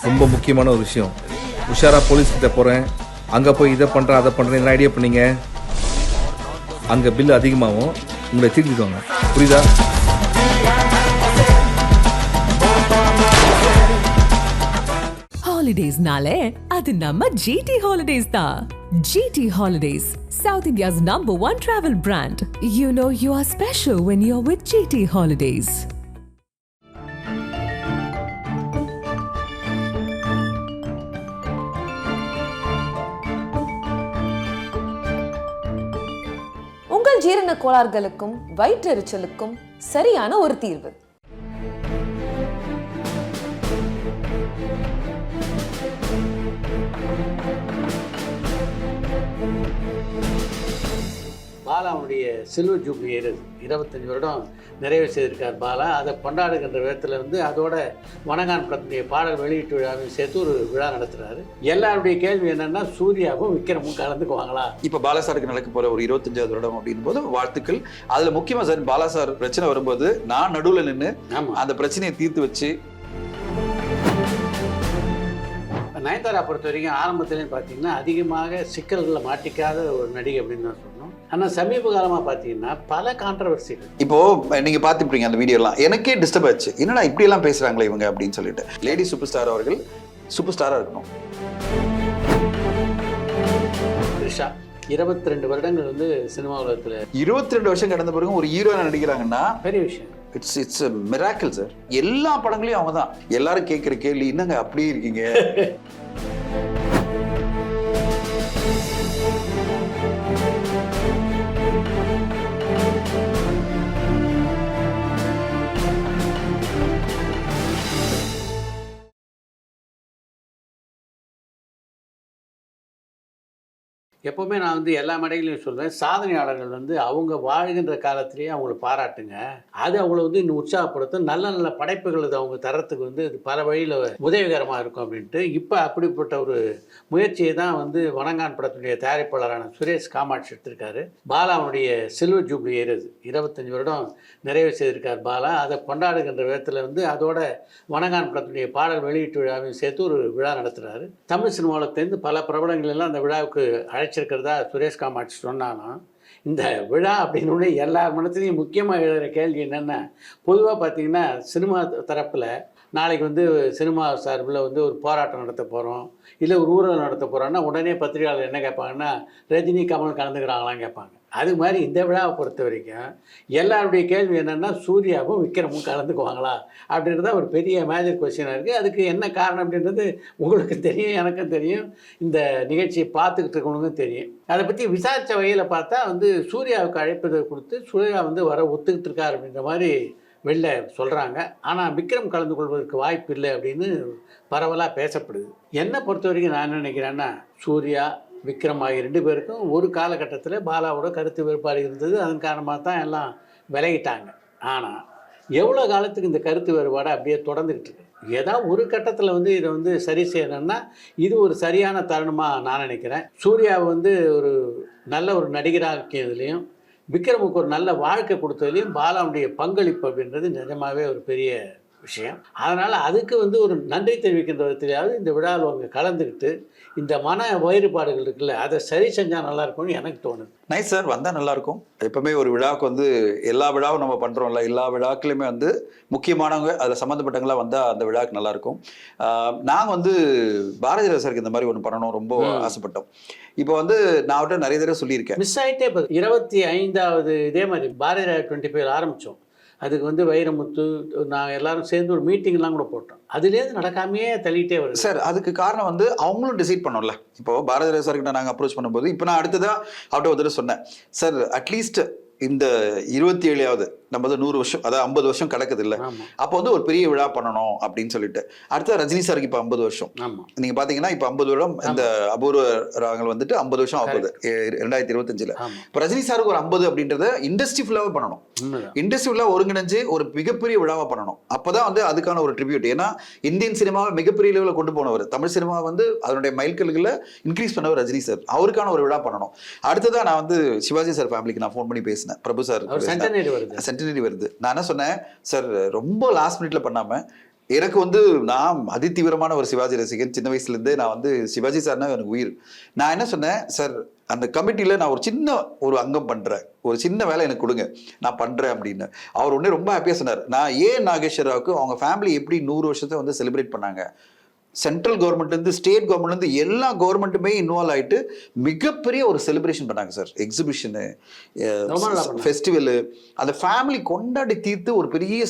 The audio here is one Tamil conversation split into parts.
ரொம்ப முக்கியமான ஒரு விஷயம். உஷாரா போலீஸ் கிட்ட போறேன், அங்க போய் இதை பண்றேன் அதை பண்றேன் ஐடியா பண்ணீங்க, அங்க பில் அதிகமாகும், உங்களை தீர்த்துக்குவாங்க. புரியுதா? Holidays-nale, adu namma GT Holidays da. GT Holidays, South India's #1 travel brand. You know you are special when you're with GT Holidays. உங்கள் ஜீரண கோளாறுகளுக்கும் வயிற்றெரிச்சலுக்கும் சரியான ஒரு தீர்வு. பாலாவுடைய சில்வர் ஜூப்ளி 25 வருடம் நிறைவு செய்திருக்கார் பாலா. அதை கொண்டாடுகின்ற விதத்தில் அதோட வணங்கான் படத்துடைய பாடல் வெளியீட்டு விழாவையும் சேர்த்து ஒரு விழா நடத்துகிறாரு. எல்லாருடைய கேள்வி என்னென்னா, சூர்யாவும் விக்ரமும் கலந்துக்குவாங்களா? இப்போ பாலா சாருக்கு நடக்க போகிற ஒரு 25வது வருடம் அப்படின் போது வாழ்த்துக்கள். அதில் முக்கியமாக சார், பாலா சார் பிரச்சனை வரும்போது நான் நடுவில் நின்று அந்த பிரச்சனையை தீர்த்து வச்சு. நயன்தாரா பொறுத்த வரைக்கும் ஆரம்பத்துலேயும் பார்த்தீங்கன்னா அதிகமாக சிக்கல்களில் மாட்டிக்காத ஒரு நடிகை அப்படின்னு தான் சொல்லணும். ஆனால் சமீப காலமாக பார்த்தீங்கன்னா பல கான்ட்ரவர்சிகள். இப்போ நீங்க பார்த்துப்பீங்க அந்த வீடியோலாம், எனக்கே டிஸ்டர்ப் ஆச்சு, என்னடா இப்படி எல்லாம் பேசுறாங்களே இவங்க அப்படின்னு சொல்லிட்டு. லேடி சூப்பர் ஸ்டார் அவர்கள் சூப்பர் ஸ்டாரா இருக்கணும். த்ரிஷா 22 வருடங்கள் சினிமா உலகத்தில் 22 வருஷம் கடந்த பிறகு ஒரு ஹீரோயினா நடிக்கிறாங்கன்னா பெரிய விஷயம். It's miracle sir. எல்லா படங்களையும் அவங்க தான். எல்லாரும் கேட்குற கேள்வி, என்னங்க அப்படியே இருக்கீங்க? எப்போவுமே நான் எல்லா மேடைகளையும் சொல்வேன், சாதனையாளர்கள் அவங்க வாழ்கின்ற காலத்திலேயே அவங்கள பாராட்டுங்க. அது அவங்கள இன்னும் உற்சாகப்படுத்தும். நல்ல நல்ல படைப்புகள் அவங்க தரத்துக்கு இது பல வழியில் உதவிகரமாக இருக்கும் அப்படின்ட்டு. இப்போ அப்படிப்பட்ட ஒரு முயற்சியை தான் வணங்கான் படத்துடைய தயாரிப்பாளரான சுரேஷ் காமாட்சி எடுத்திருக்காரு. பாலாவுடைய சில்வர் ஜூப்ளி 25 வருடம் நிறைவு செய்திருக்கார் பாலா. அதை கொண்டாடுகின்ற விதத்தில் அதோட வணங்கான் படத்துடைய பாடல் வெளியீட்டு விழாவையும் சேர்த்து ஒரு விழா நடத்துகிறாரு. தமிழ் சினிமாவிலேருந்து பல பிரபலங்கள் எல்லாம் அந்த விழாவுக்கு அழைச்சிருக்கிறதா சுரேஷ் காமாட்சி சொன்னாலும், இந்த விழா அப்படின்னு எல்லார் மனத்துலையும் முக்கியமாக எழுதுகிற கேள்வி என்னென்னா, பொதுவாக பார்த்திங்கன்னா சினிமா தரப்பில் நாளைக்கு சினிமா சார்பில் ஒரு போராட்டம் நடத்த போகிறோம், இல்லை ஒரு ஊழல் நடத்த போகிறோன்னா உடனே பத்திரிகையாளர் என்ன கேட்பாங்கன்னா, ரஜினி கமல் கலந்துக்கிறாங்களான்னு கேட்பாங்க. அது மாதிரி இந்த விழாவை பொறுத்த வரைக்கும் எல்லாருடைய கேள்வி என்னென்னா, சூர்யாவும் விக்ரமும் கலந்துக்குவாங்களா அப்படின்றது ஒரு பெரிய மேஜர் கொஸ்டினாக இருக்குது. அதுக்கு என்ன காரணம் அப்படின்றது உங்களுக்கு தெரியும், எனக்கும் தெரியும், இந்த நிகழ்ச்சியை பார்த்துக்கிட்டு இருக்கவங்களுக்கும் தெரியும். அதை பற்றி விசாரித்த வகையில் பார்த்தா சூர்யாவுக்கு அழைப்பதை கொடுத்து சூர்யா வர ஒத்துக்கிட்டு இருக்கார் அப்படின்ற மாதிரி வெளில சொல்கிறாங்க. ஆனால் விக்ரம் கலந்து கொள்வதற்கு வாய்ப்பு இல்லை அப்படின்னு பரவலாக பேசப்படுது. என்னை பொறுத்த வரைக்கும் நான் என்ன நினைக்கிறேன்னா, சூர்யா விக்ரம் ஆகிய 2 பேருக்கும் ஒரு காலகட்டத்தில் பாலாவோட கருத்து வேறுபாடு இருந்தது. அதன் காரணமாக தான் எல்லாம் விலகிட்டாங்க. ஆனால் எவ்வளோ காலத்துக்கு இந்த கருத்து வேறுபாடு அப்படியே தொடர்ந்துக்கிட்டு இருக்கு. ஏதாவது ஒரு கட்டத்தில் இதை சரி செய்யணும்னா இது ஒரு சரியான தருணமாக நான் நினைக்கிறேன். சூர்யாவை ஒரு நல்ல ஒரு நடிகராக்கியதுலேயும் விக்ரமுக்கு ஒரு நல்ல வாழ்க்கை கொடுத்ததுலேயும் பாலாவுடைய பங்களிப்பு அப்படின்றது நிஜமாகவே ஒரு பெரிய விஷயம். அதனால் அதுக்கு ஒரு நன்றி தெரிவிக்கின்ற விதத்திலேயாவது இந்த விழாவில் அவங்க கலந்துக்கிட்டு இந்த மன வேறுபாடுகள் இருக்குல்ல, அதை சரி செஞ்சால் நல்லாயிருக்கும்னு எனக்கு தோணுது. நைஸ் சார், வந்தால் நல்லாயிருக்கும். எப்பவுமே ஒரு விழாவுக்கு எல்லா விழாவும் நம்ம பண்ணுறோம்ல, எல்லா விழாக்களுமே முக்கியமானவங்க அதில் சம்மந்தப்பட்டவங்களாம் வந்தால் அந்த விழாவுக்கு நல்லாயிருக்கும். நாங்கள் பாரதி ராஜருக்கு இந்த மாதிரி ஒன்று பண்ணணும் ரொம்ப ஆசைப்பட்டோம். இப்போ நான் அவர்கிட்ட நிறைய தடவை சொல்லியிருக்கேன். மிஸ் ஆகிட்டே 25வது இதே மாதிரி பாரதி ராஜா 25 ஆரம்பித்தோம். அதுக்கு வைரமுத்து நாங்கள் எல்லாரும் சேர்ந்து ஒரு மீட்டிங்லாம் கூட போட்டோம். அதுலேருந்து நடக்காமையே தள்ளிகிட்டே வருது சார். அதுக்கு காரணம் அவங்களும் டிசைட் பண்ணோம்ல. இப்போ பாரதி ராஜா சார்கிட்ட நாங்கள் அப்ரோச் பண்ணும்போது, இப்போ நான் அடுத்ததாக அவர்கிட்ட ஒரு தடவை சொன்னேன், சார் அட்லீஸ்ட் இந்த 27வது நம்ம 100 வருஷம், அதாவது 50 வருஷம் கிடக்குது இல்லை, அப்போ ஒரு பெரிய விழா பண்ணணும் அப்படின்னு சொல்லிட்டு. அடுத்த ரஜினி சாருக்கு இப்போ 50 வருஷம். நீங்க பாத்தீங்கன்னா இப்போ 50 வருடம் இந்த அபூர்வ ராகங்கள் 50 வருஷம் ஆகுது 2025. இப்போ ரஜினி சாருக்கு ஒரு 50 அப்படின்றத இண்டஸ்ட்ரி ஃபுல்லாவே பண்ணணும். இண்டஸ்ட்ரி ஃபுல்லா ஒருங்கிணைஞ்சு ஒரு மிகப்பெரிய விழாவா பண்ணணும். அப்பதான் அதுக்கான ஒரு ட்ரிபியூட். ஏன்னா இந்தியன் சினிமாவை மிகப்பெரிய லெவலில் கொண்டு போனவர், தமிழ் சினிமா அதனுடைய மைல்கல்களை இன்க்ரீஸ் பண்ணவர் ரஜினி சார். அவருக்கான ஒரு விழா பண்ணணும். அடுத்ததான் நான் சிவாஜி சார் ஃபேமிலிக்கு நான் ஃபோன் பண்ணி பேசினேன். பிரபு சார் சென்டினரி வருது. நான் என்ன சொன்னேன், சார் ரொம்ப லாஸ்ட் மினிட்ல பண்ணாம எனக்கு வந்து நான் அதிதீவிரமான ஒரு சிவாஜி ரசிகன். சின்ன வயசுலேருந்தே நான் வந்து சிவாஜி சார்னா எனக்கு உயிர். நான் என்ன சொன்னேன், சார் அந்த கமிட்டியில் நான் ஒரு அங்கம் பண்ணுறேன், ஒரு சின்ன வேலை எனக்கு கொடுங்க, நான் பண்ணுறேன் அப்படின்னு. அவர் உடனே ரொம்ப ஹாப்பியாக சொன்னார். நான் ஏன் நாகேஸ்வர் ராவுக்கு அவங்க ஃபேமிலி எப்படி 100 வருஷத்தை வந்து செலிப்ரேட் பண்ணாங்க, சென்ட்ரல் கவர்மெண்ட்லேருந்து ஸ்டேட் கவர்மெண்ட்லேருந்து எல்லா கவர்மெண்ட்டுமே இன்வால்வ் ஆகிட்டு மிகப்பெரிய ஒரு செலிப்ரேஷன் பண்ணாங்க சார். எக்ஸிபிஷனு, ஃபெஸ்டிவலு, அந்த ஃபேமிலி கொண்டாடி தீர்த்து ஒரு பெரிய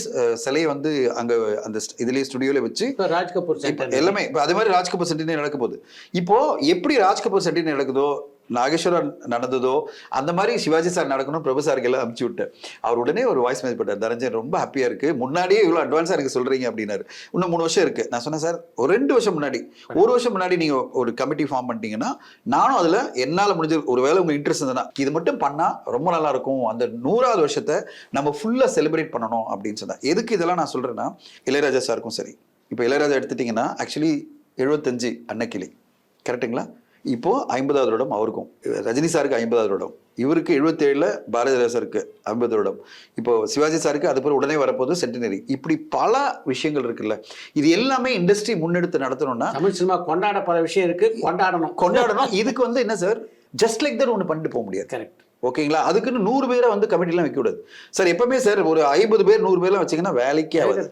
சிலையை வந்து அங்கே அந்த இதுலேயே ஸ்டுடியோவில் வச்சு ராஜ் கபூர் சென்டர் எல்லாமே இப்போ அதே மாதிரி ராஜ் கபூர் சென்டினரி நடக்க போகுது. இப்போ எப்படி ராஜ் கபூர் சென்டினரி நடக்குதோ, நாகேஸ்வரா நடந்ததோ, அந்த மாதிரி சிவாஜி சார் நடக்கணும் பிரபு சாருக்கு எல்லாம் அனுப்பிச்சு விட்டேன். அவர் உடனே ஒரு வாய்ஸ் மெசேஜ் போட்டார், தரஞ்சன் ரொம்ப ஹாப்பியா இருக்கு, முன்னாடியே இவ்வளவு அட்வான்ஸா இருக்கு சொல்றீங்க அப்படின்னாரு. இன்னும் 3 வருஷம் இருக்கு. நான் சொன்னேன், சார் ஒரு 2 வருஷம் முன்னாடி 1 வருஷம் முன்னாடி நீங்க ஒரு கமிட்டி ஃபார்ம் பண்ணிட்டீங்கன்னா நானும் அதுல என்னால முடிஞ்ச ஒரு வேலை உங்களுக்கு இன்ட்ரெஸ்ட் இருந்ததுன்னா இது மட்டும் பண்ணா ரொம்ப நல்லா இருக்கும், அந்த 100வது வருஷத்தை நம்ம ஃபுல்லா செலிப்ரேட் பண்ணணும் அப்படின்னு சொன்னேன். எதுக்கு இதெல்லாம் நான் சொல்றேன்னா, இளையராஜா சாருக்கும் சரி, இப்போ இளையராஜா எடுத்துட்டீங்கன்னா ஆக்சுவலி 75 அன்னக்கிளி கரெக்டுங்களா, இப்போ 50வது வருடம் அவருக்கும், ரஜினி சாருக்கு 50வது வருடம், இவருக்கு 77ல் பாரதிராஜருக்கு 50 வருடம், இப்போ சிவாஜி சாருக்கு அது பிறகு உடனே வரப்போது சென்டினரி. இப்படி பல விஷயங்கள் இருக்குல்ல, இது எல்லாமே இண்டஸ்ட்ரி முன்னெடுத்து நடத்தணும்னா தமிழ் சினிமா கொண்டாட பல விஷயம் இருக்கு, கொண்டாடணும். இதுக்கு வந்து என்ன சார், ஜஸ்ட் லைக் தட் ஒன்று பண்ணிட்டு போக முடியாது. கரெக்ட். ஓகேங்களா, அதுக்குன்னு 100 பேரை வந்து கமிட்டிலாம் வைக்க கூடாது சார். எப்பவுமே சார் ஒரு 50 பேர் 100 பேர்லாம் வச்சிங்கன்னா வேலைக்கே ஆகுது.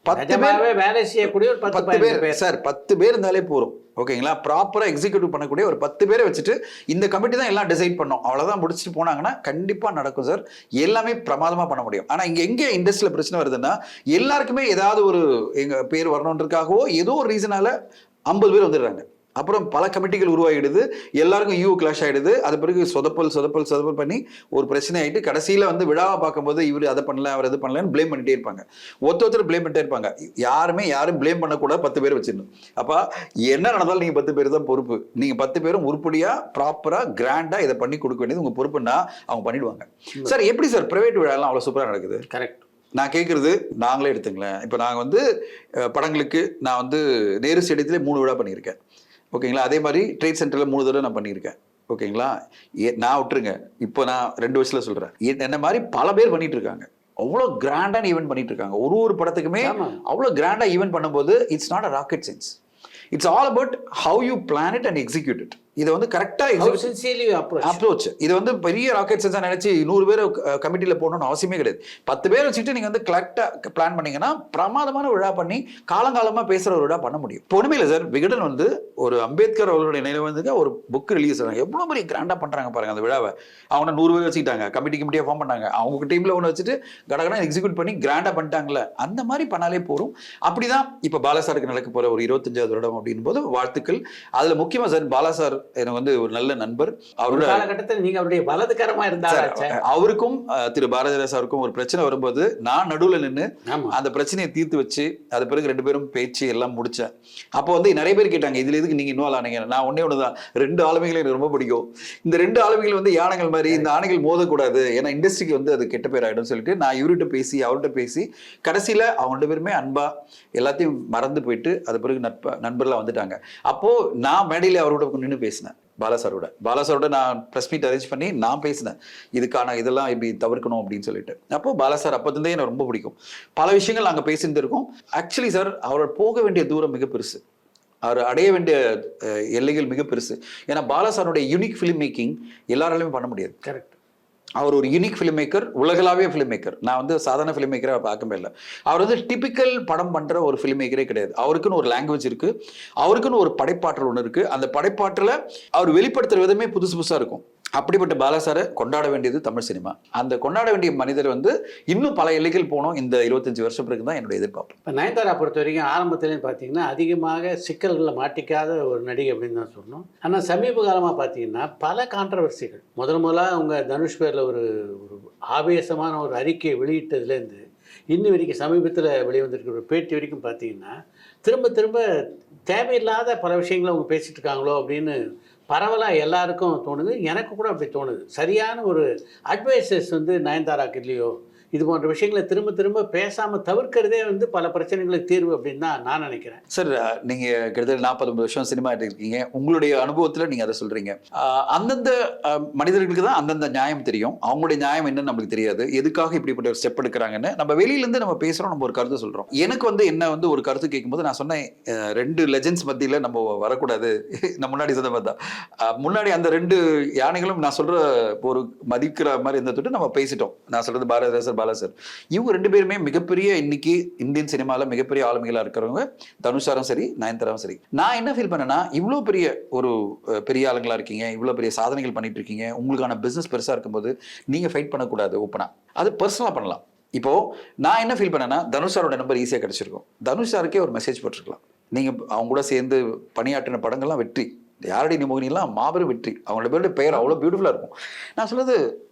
10 பேர் வேலை செய்யக்கூடிய ஒரு 10 பேர் சார், 10 பேர் இருந்தாலே போறோம். ஓகேங்களா, ப்ராப்பரா எக்ஸிக்யூட்டிவ் பண்ணக்கூடிய ஒரு 10 பேரை வச்சுட்டு இந்த கமிட்டி தான் எல்லாம் டிசைட் பண்ணோம், அவ்வளவுதான் முடிச்சுட்டு போனாங்கன்னா கண்டிப்பா நடக்கும் சார். எல்லாமே பிரமாதமா பண்ண முடியும். ஆனா இங்க எங்க இண்டஸ்ட்ரியில பிரச்சனை வருதுன்னா, எல்லாருக்குமே ஏதாவது ஒரு எங்க பேர் வரணுன்றதுக்காகவோ ஏதோ ஒரு ரீசனால 50 பேர் வந்துடுறாங்க. அப்புறம் பல கமிட்டிகள் உருவாகிடுது, எல்லாருக்கும் ஈவோ கிளாஷ் ஆகிடுது. அது பிறகு சொதப்பல் பண்ணி ஒரு பிரச்சனை ஆகிட்டு கடைசியில் வந்து விழாவை பார்க்கும்போது இவர் அதை பண்ணல, அவர் எது பண்ணலன்னு ப்ளேம் பண்ணிட்டே இருப்பாங்க. ஒருத்தர் ப்ளேம் பண்ணிட்டே இருப்பாங்க. யாரும் ப்ளேம் பண்ணக்கூடாது, 10 பேர் வச்சிடணும். அப்போ என்ன நடந்தாலும் நீங்கள் 10 பேர் தான் பொறுப்பு. நீங்கள் 10 பேரும் உருப்படியாக ப்ராப்பராக கிராண்டாக இதை பண்ணி கொடுக்க வேண்டியது உங்கள் பொறுப்புன்னா அவங்க பண்ணிடுவாங்க. சார் எப்படி சார் பிரைவேட் விழாலாம் அவ்வளோ சூப்பராக நடக்குது? கரெக்ட். நான் கேட்குறது, நாங்களே எடுத்துங்களேன், இப்போ நாங்கள் வந்து படங்களுக்கு நான் வந்து நேரு ஸ்டேடியத்திலே 3 விழா பண்ணியிருக்கேன். ஓகேங்களா, அதே மாதிரி ட்ரேட் சென்டரில் 3 தடவை நான் பண்ணியிருக்கேன். ஓகேங்களா, நான் விட்டுருங்க, இப்போ நான் 2 வருஷத்துல சொல்கிறேன், என்ன மாதிரி பல பேர் பண்ணிட்டு இருக்காங்க. அவ்வளோ கிராண்டான ஈவெண்ட் பண்ணிட்டு இருக்காங்க. ஒரு படத்துக்குமே அவ்வளோ கிராண்டா ஈவெண்ட் பண்ணும்போது it's not a rocket science. It's all about how you plan it and execute it. இதை வந்து கரெக்டாக அப்ரோச். இது வந்து பெரிய ராக்கெட் சயின்ஸாக நினைச்சு 100 பேர் கமிட்டியில் போடணும்னு அவசியமே கிடையாது. 10 பேர் வச்சுட்டு நீங்கள் வந்து கரெக்டாக பிளான் பண்ணீங்கன்னா பிரமாதமான விழா பண்ணி காலங்காலமாக பேசுகிற ஒரு விழா பண்ண முடியும். இப்போ ஒன்றுமே இல்லை சார், விகடன் வந்து ஒரு அம்பேத்கர் அவர்களுடைய நினைவுக்கு ஒரு புக் ரிலீஸ் ஆனாங்க. எவ்வளோ பெரிய கிராண்டாக பண்ணுறாங்க பாருங்க அந்த விழாவை. அவங்க 100 பேர் வச்சுக்கிட்டாங்க, கமிட்டியாக ஃபார்ம் பண்ணாங்க, அவங்க டீமில் ஒன்று வச்சுட்டு கடகடா எக்ஸிக்யூட் பண்ணி கிராண்டாக பண்ணிட்டாங்களே, அந்த மாதிரி பண்ணாலே போகிறோம். அப்படிதான் இப்போ பாலாசாருக்கு நடக்க போகிற ஒரு 25வது வருடம் அப்படின் போது வாழ்த்துக்கள். அதில் முக்கியமாக சார் பாலாசார் எனக்கு வந்து ஒரு நல்ல நண்பர். அவரோட காலகட்டத்தில் நீங்க அவருடைய வலதுகரமா இருந்தார். அவருக்கும் திரு பாரதிராஜ் அவருக்கும் ஒரு பிரச்சனை வரும்போது நான் நடுவில் நின்று அந்த பிரச்சனையை தீர்த்து வச்சு அது பிறகு 2 பேரும் பேச்சு எல்லாம் முடிச்சேன். அப்போ வந்து நிறைய பேர் கேட்டாங்க, இதுல எதுக்கு நீங்க இன்வால்வ் ஆனீங்க? நான் ஒண்ணுதான், 2 ஆளுமைகளை எனக்கு ரொம்ப பிடிக்கும். இந்த 2 ஆளுமைகள் வந்து யானைகள் மாதிரி, இந்த ஆணைகள் மோதக்கூடாது, ஏன்னா இண்டஸ்ட்ரிக்கு வந்து அது கெட்ட பேர் ஆயிடும் சொல்லிட்டு நான் இவர்கிட்ட பேசி அவர்கிட்ட பேசி கடைசியில அவங்க 2 பேருமே அன்பா எல்லாத்தையும் மறந்து போயிட்டு அது பிறகு நண்பர்களா வந்துட்டாங்க. அப்போ நான் மேடையில அவரோட நின்று பேசினேன். பாலாசாரோட நான் ப்ரெஸ் மீட் அரேஞ்ச் பண்ணி நான் பேசினேன், இதுக்கான இதெல்லாம் இப்படி தவிர்க்கணும் அப்படின்னு சொல்லிட்டு. அப்போ பாலாசார் அப்போதுலேருந்தே எனக்கு ரொம்ப பிடிக்கும். பல விஷயங்கள் நாங்கள் பேசிட்டு இருக்கோம். ஆக்சுவலி சார், அவர் போக வேண்டிய தூரம் மிக பெருசு, அவர் அடைய வேண்டிய எல்லைகள் மிக பெருசு. ஏன்னா பாலாசாரோடைய யூனிக் ஃபிலிம் மேக்கிங் எல்லாராலையுமே பண்ண முடியாது. கரெக்ட். அவர் ஒரு யூனிக் ஃபிலிம் மேக்கர், உலகளாவிய ஃபிலிம் மேக்கர். நான் வந்து சாதாரண ஃபிலிம் மேக்கரை பார்க்கவே இல்லை. அவர் வந்து டிபிக்கல் படம் பண்ணுற ஒரு ஃபிலிம் மேக்கரே கிடையாது. அவருக்குன்னு ஒரு லாங்குவேஜ் இருக்குது, அவருக்குன்னு ஒரு படைப்பாற்றல் ஒன்று இருக்குது. அந்த படைப்பாற்றலை அவர் வெளிப்படுத்துகிற விதமே புதுசு புதுசாக இருக்கும். அப்படிப்பட்ட பாலாசாரை கொண்டாட வேண்டியது தமிழ் சினிமா. அந்த கொண்டாட வேண்டிய மனிதர் வந்து இன்னும் பல எல்லைகள் போனோம் இந்த 25 வருஷம் பிறகு தான் என்னுடைய எதிர்பார்ப்பு. இப்போ நயன்தாரா பொறுத்த வரைக்கும் ஆரம்பத்துலேயும் பார்த்தீங்கன்னா அதிகமாக சிக்கல்களில் மாட்டிக்காத ஒரு நடிகை அப்படின்னு தான் சொல்லணும். ஆனால் சமீப காலமாக பார்த்தீங்கன்னா பல கான்ட்ரவர்சிகள். முதலாக அவங்க தனுஷ் பேரில் ஒரு ஆவேசமான ஒரு அறிக்கையை வெளியிட்டதுலேருந்து இன்னும் வரைக்கும் சமீபத்தில் வெளிவந்திருக்கிற ஒரு பேட்டி வரைக்கும் பார்த்தீங்கன்னா திரும்ப தேவையில்லாத பல விஷயங்களை அவங்க பேசிகிட்டு இருக்காங்களோ அப்படின்னு பரவலாக எல்லாருக்கும் தோணுது. எனக்கு கூட அப்படி தோணுது. சரியான ஒரு அட்வைசஸ் வந்து நயன்தாராக்கு இல்லையோ, இது போன்ற விஷயங்களை திரும்ப திரும்ப பேசாமல் தவிர்க்கிறதே வந்து பல பிரச்சனைகளுக்கு தீர்வு அப்படின்னு தான் நான் நினைக்கிறேன். சார் நீங்க கிட்டத்தட்ட 40 வருஷம் சினிமா இருக்கீங்க, உங்களுடைய அனுபவத்துல நீங்க அதை சொல்றீங்க. அந்தந்த மனிதர்களுக்கு தான் அந்தந்த நியாயம் தெரியும், அவங்களுடைய நியாயம் என்னன்னு நம்மளுக்கு தெரியாது, எதுக்காக இப்படிப்பட்ட ஒரு ஸ்டெப் எடுக்கிறாங்கன்னு. நம்ம வெளியில இருந்து நம்ம பேசுறோம், நம்ம ஒரு கருத்து சொல்றோம். எனக்கு வந்து என்ன வந்து ஒரு கருத்து கேட்கும்போது நான் சொன்னேன், 2 லெஜெண்ட்ஸ் மத்தியில நம்ம வரக்கூடாது. நான் முன்னாடி சொன்ன மாதிரி தான், முன்னாடி அந்த 2 யானைகளும் நான் சொல்ற ஒரு மதிக்கிற மாதிரி இருந்துட்டு நம்ம பேசிட்டோம். நான் சொல்றது பாரதிராஜர், பாலா சார், இவங்க 2 பேருமே மிகப்பெரிய இன்னைக்கு இந்தியன் சினிமால மிகப்பெரிய ஆளுமைகளா இருக்கிறவங்க. தனுஷாரும் சரி, நயன்தாராவும் சரி. நான் என்ன ஃபீல் பண்ணேன்னா, இவ்வளோ பெரிய ஒரு பெரிய ஆளுங்களா இருக்கீங்க, இவ்வளோ பெரிய சாதனைகள் பண்ணிட்டு இருக்கீங்க, உங்களுக்கான பிசினஸ் பெருசா இருக்கும்போது நீங்க ஃபைட் பண்ணக்கூடாது ஓப்பனா, அது பர்சனலா பண்ணலாம். இப்போ நான் என்ன ஃபீல் பண்ணேன்னா, தனுஷாரோட நம்பர் ஈஸியா கிடைச்சிருக்கும், தனுஷாருக்கே ஒரு மெசேஜ் போட்டிருக்கலாம். நீங்க அவங்க கூட சேர்ந்து பணியாற்றின படங்கள்லாம் வெற்றி, யாரடி நிமோகினிலாம் மாபெரும் வெற்றி, அவங்களோட பேருடைய பெயர் அவ்வளோ பியூட்டிஃபுல்லா இருக்கும். நான் சொல்றது,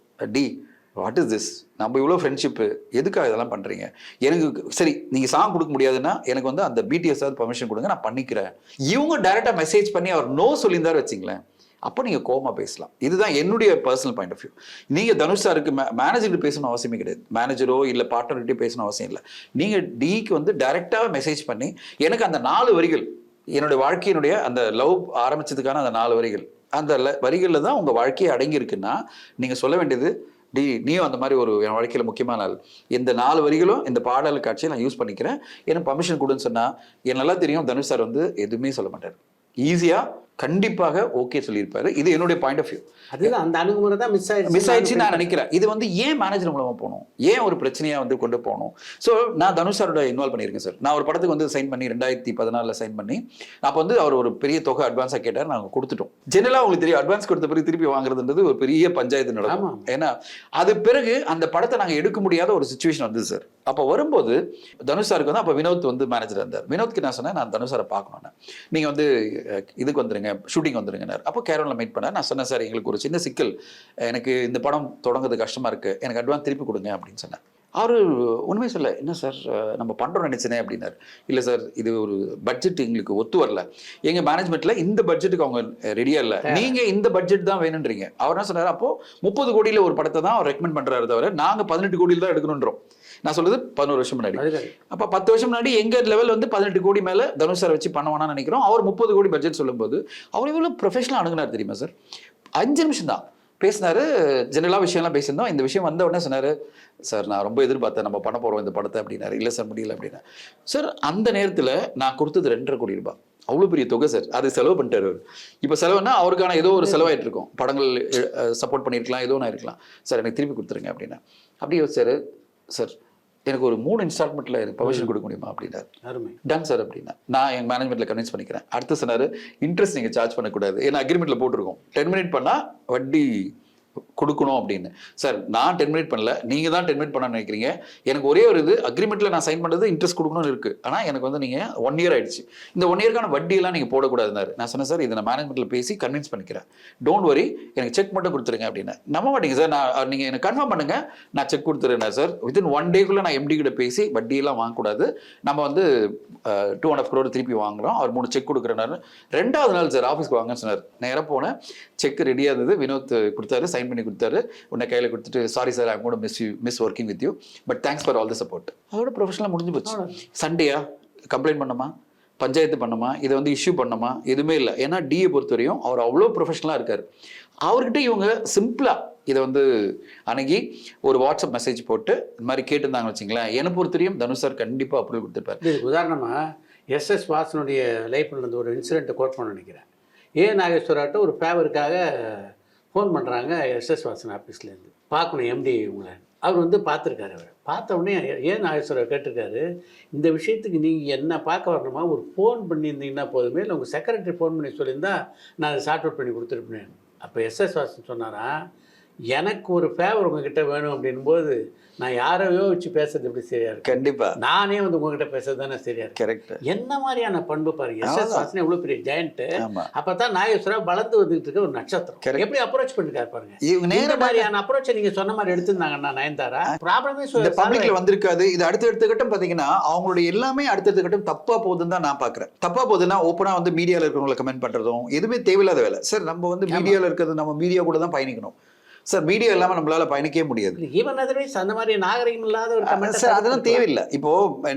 டி வாட் இஸ் திஸ், நம்ம இவ்வளோ ஃப்ரெண்ட்ஷிப்பு, எதுக்காக இதெல்லாம் பண்ணுறீங்க? எனக்கு சரி, நீங்கள் சாங் கொடுக்க முடியாதுன்னா எனக்கு வந்து அந்த பிடிஎஸ் பர்மிஷன் கொடுங்க, நான் பண்ணிக்கிறேன். இவங்க டைரெக்டாக மெசேஜ் பண்ணி அவர் நோ சொல்லியிருந்தாரு வச்சிங்களேன், அப்போ நீங்கள் கோமா பேசலாம். இதுதான் என்னுடைய பர்சனல் பாயிண்ட் ஆஃப் வியூ. நீங்கள் தனுஷ் சாருக்கு மேனேஜர்கிட்ட பேசணும் அவசியமே கிடையாது, மேனேஜரோ இல்லை பார்ட்னர்கிட்ட பேசணும் அவசியம் இல்லை. நீங்கள் டிக்கு வந்து டைரெக்டாக மெசேஜ் பண்ணி, எனக்கு அந்த 4 வரிகள், என்னுடைய வாழ்க்கையினுடைய அந்த லவ் ஆரம்பிச்சதுக்கான அந்த 4 வரிகள், அந்த வரிகளில் தான் உங்கள் வாழ்க்கையை அடங்கி இருக்குன்னா நீங்கள் சொல்ல வேண்டியது, டி நீயும் அந்த மாதிரி ஒரு என் வாழ்க்கையில் முக்கியமான ஆள், இந்த 4 வரிகளும் இந்த பாடல் காட்சியை நான் யூஸ் பண்ணிக்கிறேன், எனக்கு பர்மிஷன் கொடுன்னு சொன்னால், எனக்கு நல்லா தெரியும் தனுஷ் சார் வந்து எதுவுமே சொல்ல மாட்டார், ஈஸியாக கண்டிப்பாக ஓகே சொல்லியிருப்பாரு. இது என்னுடைய பாயிண்ட் ஆஃப் வியூ. அதுதான் அந்த அணுகுமுறை தான் மிஸ் ஆயிடுச்சு நான் நினைக்கிறேன். இது வந்து ஏன் மேனேஜர் மூலமா போகணும், ஏன் ஒரு பிரச்சனையா வந்து கொண்டு போகணும்? ஸோ நான் தனுஷ் சாரோட இன்வால்வ் பண்ணியிருக்கேன் சார். நான் ஒரு படத்துக்கு வந்து சைன் பண்ணி 2014 சைன் பண்ணி, அப்போ வந்து அவர் ஒரு பெரிய தொகை அட்வான்ஸாக கேட்டார், நாங்கள் கொடுத்துட்டோம். ஜெனரலாக உங்களுக்கு தெரியும், அட்வான்ஸ் கொடுத்த பிறகு திருப்பி வாங்குறதுன்றது ஒரு பெரிய பஞ்சாயத்து நடக்கும். ஏன்னா அது பிறகு அந்த படத்தை நாங்கள் எடுக்க முடியாத ஒரு சுச்சுவேஷன் வந்து சார். அப்போ வரும்போது தனுஷ் சாருக்கு வந்து அப்போ வினோத் வந்து மேனேஜர் இருந்தார். வினோத்க்கு நான் சொன்னேன், நான் தனுஷ் சாரை பார்க்கணும், நீங்கள் வந்து இதுக்கு வந்துருங்க, ஷூட்டிங் வந்துருங்க. அப்போ கேரவனில் மீட் பண்ணார். நான் சொன்னேன், சார் எங்களுக்கு ஒரு சின்ன சிக்கல், எனக்கு இந்த படம் தொடங்குறது கஷ்டமா இருக்கு, எனக்கு அட்வான்ஸ் திருப்பி கொடுங்க அப்படின்னு சொன்னேன். அவர் உண்மையை சொல்ல, என்ன சார் நம்ம பண்ணுறோம் நினைச்சேனே அப்படின்னாரு. இல்லை சார், இது ஒரு பட்ஜெட் எங்களுக்கு ஒத்து வரல, எங்கள் மேனேஜ்மெண்ட்டில் இந்த பட்ஜெட்டுக்கு அவங்க ரெடியாக இல்லை, நீங்கள் இந்த பட்ஜெட் தான் வேணுன்றீங்க. அவர் என்ன சொன்னார், அப்போ 30 கோடியில் ஒரு படத்தை தான் அவர் ரெக்கமெண்ட் பண்ணுறாரு தவிர நாங்கள் 18 கோடியில் தான் எடுக்கணுன்றோம். நான் சொல்றது 11 வருஷம் முன்னாடி. அப்போ 10 வருஷம் முன்னாடி எங்க லெவல் வந்து 18 கோடி மேலே தனுஷ் சார் வச்சு பண்ணுவானான்னு நினைக்கிறோம். அவர் 30 கோடி பட்ஜெட் சொல்லும்போது அவர் இவ்வளோ ப்ரொஃபஷனலாக அணுகுனார் தெரியுமா சார்? 5 நிமிஷம் தான் பேசினாரு, ஜெனரலாக விஷயம்லாம் பேசியிருந்தோம். இந்த விஷயம் வந்த உடனே சொன்னார், சார் நான் ரொம்ப எதிர்பார்த்தேன் நம்ம பண்ண போகிறோம் இந்த படத்தை அப்படின்னாரு. இல்லை சார் முடியல அப்படின்னா. சார் அந்த நேரத்தில் நான் கொடுத்தது 2.5 கோடி ரூபாய், அவ்வளோ பெரிய தொகை சார். அது செலவு பண்ணிட்டாரு. இப்போ செலவுன்னா அவருக்கான ஏதோ ஒரு செலவாயிட்டு இருக்கும், படங்கள் சப்போர்ட் பண்ணியிருக்கலாம், ஏதோ ஒன்று இருக்கலாம். சார் எனக்கு திருப்பி கொடுத்துருங்க அப்படின்னா. அப்படி யோசிச்சாரு, சார் எனக்கு ஒரு 3 இன்ஸ்டால்மெண்ட்ல எனக்கு பர்மிஷன் கொடுக்க முடியுமா அப்படின்னாரு. டன் சார் அப்படின்னா. நான் எங்கள் மேனேஜ்மெண்ட்ல கன்வின்ஸ் பண்ணிக்கிறேன். அடுத்து சொன்னாரு, இன்ட்ரெஸ்ட் நீங்கள் சார்ஜ் பண்ணக்கூடாது, ஏன்னா அக்ரிமெண்ட்ல போட்டிருக்கோம் 10 மினிட் பண்ணால் வட்டி கொடுக்கணும் அப்படின்னு. சார் நான் 10 மினிட் பண்ணல, நீங்க தான் 10 மினிட் பண்ண நினைக்கிறீங்க. எனக்கு ஒரே ஒரு இது, அக்ரிமெண்ட்ல நான் சைன் பண்ணது இன்ட்ரெஸ்ட் கொடுக்கணும்னு இருக்கு, ஆனால் எனக்கு வந்து நீங்க 1 இயர் ஆயிடுச்சு, இந்த 1 இயர்க்கான வட்டியெல்லாம் நீங்க போடக்கூடாதுன்னாரு. நான் சொன்னேன், சார் இதை நான் மேனேஜ்மெண்ட்ல பேசி கன்வின்ஸ் பண்ணிக்கிறேன், டோன்ட் வரி, எனக்கு செக் மட்டும் கொடுத்துருங்க அப்படின்னு. நம்ப மாட்டீங்க சார், நான் நீங்க எனக்கு கன்ஃபார்ம் பண்ணுங்க, நான் செக் கொடுத்துருந்தேன் சார். வித்தின் 1 டேக்குள்ள நான் எம்டி கிட்ட பேசி வட்டியெல்லாம் வாங்கக்கூடாது, நம்ம வந்து 2.5 crore திருப்பி வாங்குறோம், அவர் 3 செக் கொடுக்குறேன்னாரு. 2வது நாள் சார் ஆஃபீஸ்க்கு வாங்கன்னு சொன்னார். நேராக போனேன், செக் ரெடியாக இருந்தது, வினோத் கொடுத்தாரு, சைன் பண்ணி கொடுத்தாரு. உன்னை கையில் கொடுத்துட்டு, sorry sir, I'm gonna miss working with you, but thanks for all the support. அதோட ப்ரொஃபஷனலாக முடிஞ்சு போச்சு. சண்டேயா கம்ப்ளைண்ட் பண்ணமா, பஞ்சாயத்து பண்ணமா, இதை வந்து இஷ்யூ பண்ணமா, எதுவுமே இல்லை. ஏன்னா டிஏ பொறுத்தவரையும் அவர் அவ்வளோ ப்ரொஃபஷனலாக இருக்கார். அவர்கிட்ட இவங்க சிம்பிளா இதை வந்து அணுகி ஒரு வாட்ஸ்அப் மெசேஜ் போட்டு இந்த மாதிரி கேட்டிருந்தாங்க வச்சுங்களேன், என்னை பொறுத்தவரையும் தனுஷ் சார் கண்டிப்பாக அப்ரூவல் கொடுத்துருப்பாரு. உதாரணமாக எஸ்எஸ் வாசனுடைய லைஃப்ல இருந்து ஒரு இன்சிடென்ட்டை கோட் பண்ண நினைக்கிறேன். ஏ நாகேஸ்வராட்ட ஒரு ஃபேவருக்காக ஃபோன் பண்ணுறாங்க எஸ்எஸ் வாசன் ஆஃபீஸ்லேருந்து, பார்க்கணும் எம்டி உங்களை. அவர் வந்து பார்த்துருக்காரு. அவர் பார்த்த உடனே ஏன் நாகேஸ்வரர் கேட்டிருக்காரு, இந்த விஷயத்துக்கு நீங்கள் என்ன பார்க்க வரணுமா, ஒரு ஃபோன் பண்ணியிருந்தீங்கன்னா போதுமே, இல்லை உங்கள் செக்ரட்டரி ஃபோன் பண்ணி சொல்லியிருந்தா நான் அதை சார்ட் அவுட் பண்ணி கொடுத்துருப்பேன். அப்போ எஸ்எஸ் வாசன் சொன்னாரா, எனக்கு ஒரு ஃபேவர் உங்ககிட்ட வேணும் அப்படின் போது நான் யாரையோ வச்சு பேசுறது எப்படி சரியா இருக்கு? கண்டிப்பா நானே வந்து உங்ககிட்ட பேசுறது தானே சரியா இருக்கு. கரெக்ட். என்ன மாதிரியான பண்பு பாருங்க. எஸ்எஸ் வாசன் எவ்வளவு பெரிய ஜெயண்ட். அப்பதான் நாகேஸ்வரா வளர்ந்து வந்துட்டு இருக்க ஒரு நட்சத்திரம். எப்படி அப்ரோச் பண்ணிருக்காரு பாருங்க. இந்த மாதிரியான அப்ரோச்சை நீங்க சொன்ன மாதிரி எடுத்திருந்தாங்கன்னா நயன்தாரா ப்ராப்ளமே பப்ளிக்ல வந்திருக்காது. இது அடுத்த கட்டம் பாத்தீங்கன்னா அவங்களுடைய எல்லாமே அடுத்த கட்டம் தப்பா போகுதுன்னு தான் நான் பாக்குறேன். தப்பா போகுதுன்னா ஓப்பனா வந்து மீடியால இருக்கிறவங்களை கமெண்ட் பண்றதும் எதுவுமே தேவையில்லாத வேலை சார். நம்ம வந்து மீடியால இருக்கிறது நம்ம மீடியா கூட தான் பயணிக்கணும். சார் வீடியோ இல்லாம நம்மளால பயணிக்கவே முடியாது ஈவன் அதர்வைஸ் அந்த மாதிரி நாகரிகம் இல்லாத ஒரு கமெண்ட் சார் அதெல்லாம் தேவையில்லை. இப்போ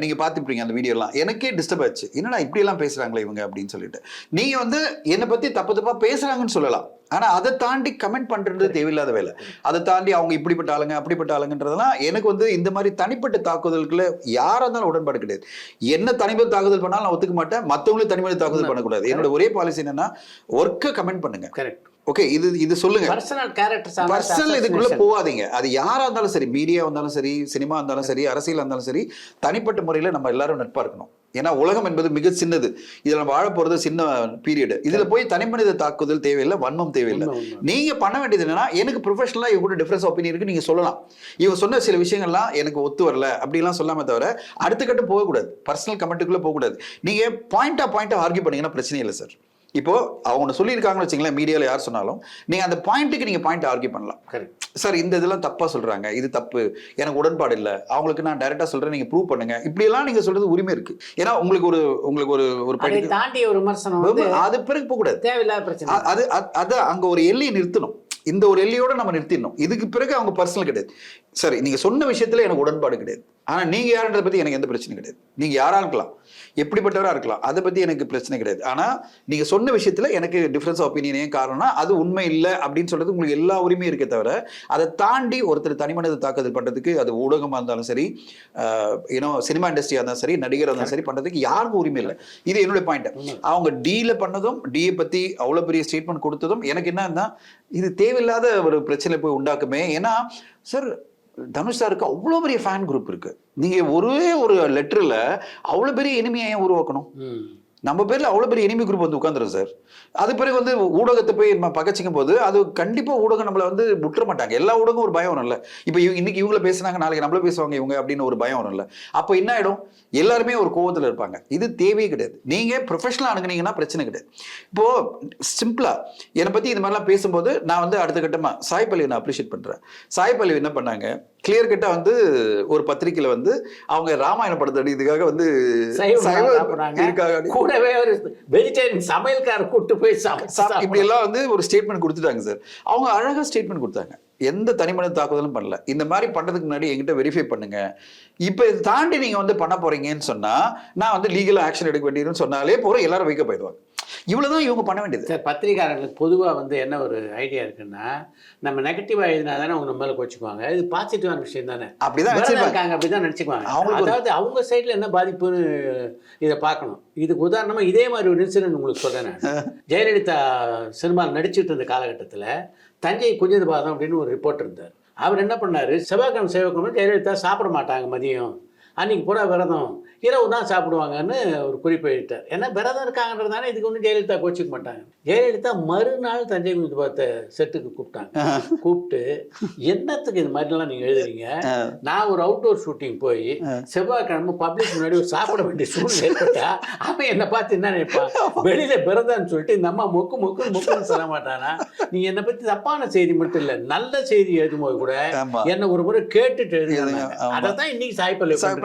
நீங்க பாத்துப்பீங்க அந்த வீடியோ எல்லாம், எனக்கே டிஸ்டர்ப் ஆச்சு, என்னடா இப்படி எல்லாம் பேசுறாங்களே இவங்க அப்படின்னு சொல்லிட்டு. நீங்க வந்து என்னை பத்தி தப்பு தப்பா பேசுறாங்கன்னு சொல்லலாம், ஆனா அதை தாண்டி கமெண்ட் பண்றது தேவையில்லாத வேலை. அதை தாண்டி அவங்க இப்படிப்பட்ட ஆளுங்க அப்படிப்பட்ட ஆளுங்கன்றதெல்லாம் எனக்கு வந்து இந்த மாதிரி தனிப்பட்ட தாக்குதல்களை யாரா இருந்தாலும் உடன்பாடு கிடையாது. என்ன தனிப்பட்ட தாக்குதல் பண்ணாலும் நான் ஒத்துக்க மாட்டேன், மத்தவங்களும் தனிப்பட்ட தாக்குதல் பண்ணக்கூடாது. என்னோட ஒரே பாலிசி என்னன்னா ஒர்க்கை கமெண்ட் பண்ணுங்க. கரெக்ட். ஓகே, இது சொல்லுங்க. பர்சனல் கேரக்டர்ஸ் பர்சனல் இதுக்குள்ள போகாதீங்க. அது யாரா இருந்தாலும் சரி, மீடியா இருந்தாலும் சரி, சினிமா இருந்தாலும் சரி, அரசியல் இருந்தாலும் சரி, தனிப்பட்ட முறையில நம்ம எல்லாரும் நட்பா இருக்கணும். ஏன்னா உலகம் என்பது மிக சின்னது, இதுல நம்ம வாழ போறது சின்ன பீரியட். இதுல போய் தனிமனித தாக்குதல் தேவையில்லை, வன்மம் தேவையில்லை. நீங்க பண்ண வேண்டியது என்னன்னா, எனக்கு ப்ரொஃபஷனலா இவங்க கூட டிஃபரன்ஸ் ஒப்பீனியன் இருக்கு, நீங்க சொல்லலாம். இவங்க சொன்ன சில விஷயங்கள்லாம் எனக்கு ஒத்து வரல அப்படிலாம் சொல்லாம தவிர அடுத்த கட்டம் போகக்கூடாது, பர்சனல் கமெண்ட்டுக்குள்ள போகக்கூடாது. நீங்க பாயிண்டா ஆர்கியூ பண்ணீங்கன்னா பிரச்சனை இல்லை சார். இப்போ அவங்க சொல்லியிருக்காங்கன்னு வச்சுங்களேன், மீடியாவில் யார் சொன்னாலும் நீங்க அந்த பாயிண்ட்டுக்கு நீங்க பாயிண்ட் ஆர்கியூ பண்ணலாம். சார் இந்த இதெல்லாம் தப்பா சொல்றாங்க, இது தப்பு, எனக்கு உடன்பாடு இல்லை, அவங்களுக்கு நான் டைரக்டா சொல்றேன், நீங்க ப்ரூவ் பண்ணுங்க, இப்படி எல்லாம் நீங்க சொல்றது உரிமை இருக்கு. ஏன்னா உங்களுக்கு ஒரு தாண்டி ஒரு விமர்சனம் அது பிறகு போக கூடாது, தேவையில்லாத பிரச்சனை. அது அங்க ஒரு எல்லையை நிறுத்தணும். இந்த ஒரு எல்லையோட நம்ம நிறுத்திடணும். இதுக்கு பிறகு அவங்க பர்சனல் கிடையாது. சரி, நீங்க சொன்ன விஷயத்துல எனக்கு உடன்பாடு கிடையாது, ஆனா நீங்க யாருன்றத பத்தி எனக்கு எந்த பிரச்சனையும் கிடையாது. நீங்க யாரா இருக்கலாம், எப்படிப்பட்டவரா இருக்கலாம், அதை பத்தி எனக்கு பிரச்சனை கிடையாது. ஆனா நீங்க சொன்ன விஷயத்துல எனக்கு டிஃபரன்ஸ் ஒப்பீனியனே காரணம்னா அது உண்மை இல்லை அப்படின்னு சொல்றது உங்களுக்கு எல்லா உரிமையும் இருக்கே தவிர, அதை தாண்டி ஒருத்தர் தனிமனித தாக்குதல் பண்றதுக்கு, அது ஊடகமா இருந்தாலும் சரி, சினிமா இண்டஸ்ட்ரியா இருந்தாலும் சரி, நடிகராக இருந்தாலும் சரி, பண்றதுக்கு யாருக்கும் உரிமை இல்லை. இது என்னுடைய பாயிண்ட். அவங்க டீல பண்ணதும், டிஏ பத்தி அவ்வளவு பெரிய ஸ்டேட்மெண்ட் கொடுத்ததும் எனக்கு என்னன்னா, இது தேவையில்லாத ஒரு பிரச்சனை போய் உண்டாக்குமே. ஏன்னா சார், தனுஷ் சாருக்கு அவ்வளோ பெரிய ஃபேன் குரூப் இருக்கு. நீங்க ஒரே ஒரு லெட்டர்ல அவ்வளோ பெரிய எனிமையை ஏன் உருவாக்கணும்? நம்ம பேர்ல அவ்வளவு பெரிய எனிமி குரூப் வந்து உட்காந்துரும் சார். அது பிறகு வந்து ஊடகத்தை போய் நம்ம பகச்சிக்கும் போது அது கண்டிப்பா ஊடகம் நம்மள வந்து விட்டுற மாட்டாங்க. எல்லா ஊடகம் ஒரு பயம் வரும்ல. இப்ப இன்னைக்கு இவங்கள பேசுனாங்க, நாளைக்கு நம்மள பேசுவாங்க இவங்க அப்படின்னு ஒரு பயம் வரும்ல. அப்ப என்ன ஆயிடும், எல்லாருமே ஒரு கோவத்துல இருப்பாங்க. இது தேவையே கிடையாது. நீங்க ப்ரொஃபஷனலா அணுகுனீங்கன்னா பிரச்சனை கிடையாது. இப்போ சிம்பிளா என்னை பத்தி இது மாதிரிலாம் பேசும்போது நான் வந்து அடுத்த கட்டமா சாய் பல்லவி நான் அப்ரிஷியேட் பண்றேன். சாய் பல்லவி என்ன பண்ணாங்க, கிளியர் கட்டா வந்து ஒரு பத்திரிகையில வந்து அவங்க ராமாயண படத்தை இதுக்காக வந்து கூடவே ஒரு வெஜிடேரியன் சமையல்கார கூட்டு போய் இப்படி எல்லாம் வந்து ஒரு ஸ்டேட்மெண்ட் கொடுத்துட்டாங்க சார். அவங்க அழகா ஸ்டேட்மெண்ட் கொடுத்தாங்க, எந்த தனிமனித தாக்குதலும் பண்ணல. இந்த மாதிரி பண்றதுக்கு முன்னாடி என்கிட்ட வெரிஃபை பண்ணுங்க, இப்ப இதை தாண்டி நீங்க வந்து பண்ண போறீங்கன்னு சொன்னா நான் வந்து லீகல் ஆக்ஷன் எடுக்க வேண்டியதுன்னு சொன்னாலே போறோம், எல்லாரும் வைக்க போயிடுவாங்க. இவ்வளவுதான் இவங்க பண்ண வேண்டியது. சார், பத்திரிகையாளர்களுக்கு பொதுவாக வந்து என்ன ஒரு ஐடியா இருக்குன்னா, நம்ம நெகட்டிவா எழுதினா தானே அவங்க நம்ம மேலே கோச்சுக்குவாங்க, இது பாசிட்டிவான விஷயம் தானே, அப்படிதான் இருக்காங்க, அப்படிதான் நினைச்சுக்குவாங்க. அதாவது அவங்க சைட்ல என்ன பாதிப்புன்னு இதை பார்க்கணும். இதுக்கு உதாரணமா இதே மாதிரி ஒரு இன்சிடென்ட் உங்களுக்கு சொல்றேன். ஜெயலலிதா சினிமாவில் நடிச்சுட்டு இருந்த காலகட்டத்தில் தஞ்சை குஞ்சது பாதம் அப்படின்னு ஒரு ரிப்போர்ட்டர் இருந்தார். அவர் என்ன பண்ணாரு, செவ்வாய்க்கிழமை ஜெயலலிதா சாப்பிட மாட்டாங்க மதியம், அன்னைக்கு பூரா விரதம், இரவு தான் சாப்பிடுவாங்கன்னு ஒரு குறிப்பு எழுதிட்டார். ஏன்னா விரதம் இருக்காங்கன்றதானே இதுக்கு ஒன்றும் ஜெயலலிதா கோச்சிக்க மாட்டாங்க. ஜெயலலிதா மறுநாள் தஞ்சை குஞ்சு பார்த்த செட்டுக்கு கூப்பிட்டாங்க. கூப்பிட்டு, என்னத்துக்கு இது மாதிரிலாம் நீங்கள் எழுதுறீங்க, நான் ஒரு அவுட்டோர் ஷூட்டிங் போய் செவ்வாய்க்கிழமை பப்ளிக் முன்னாடி ஒரு சாப்பிட வேண்டிய சூழ்நிலை ஏற்பட்டா அவன் என்னை பார்த்து என்ன நினைப்பான், வெளியில விரதம்னு சொல்லிட்டு இந்த அம்மா மொக்குன்னு சொல்ல மாட்டானா? நீ என்னை பற்றி தப்பான செய்தி மட்டும் இல்லை, நல்ல செய்தி எழுதும்போது கூட என்னை ஒரு முறை கேட்டுட்டு எழுதுங்க. அதை தான் இன்னைக்கு சாய் பல்லவி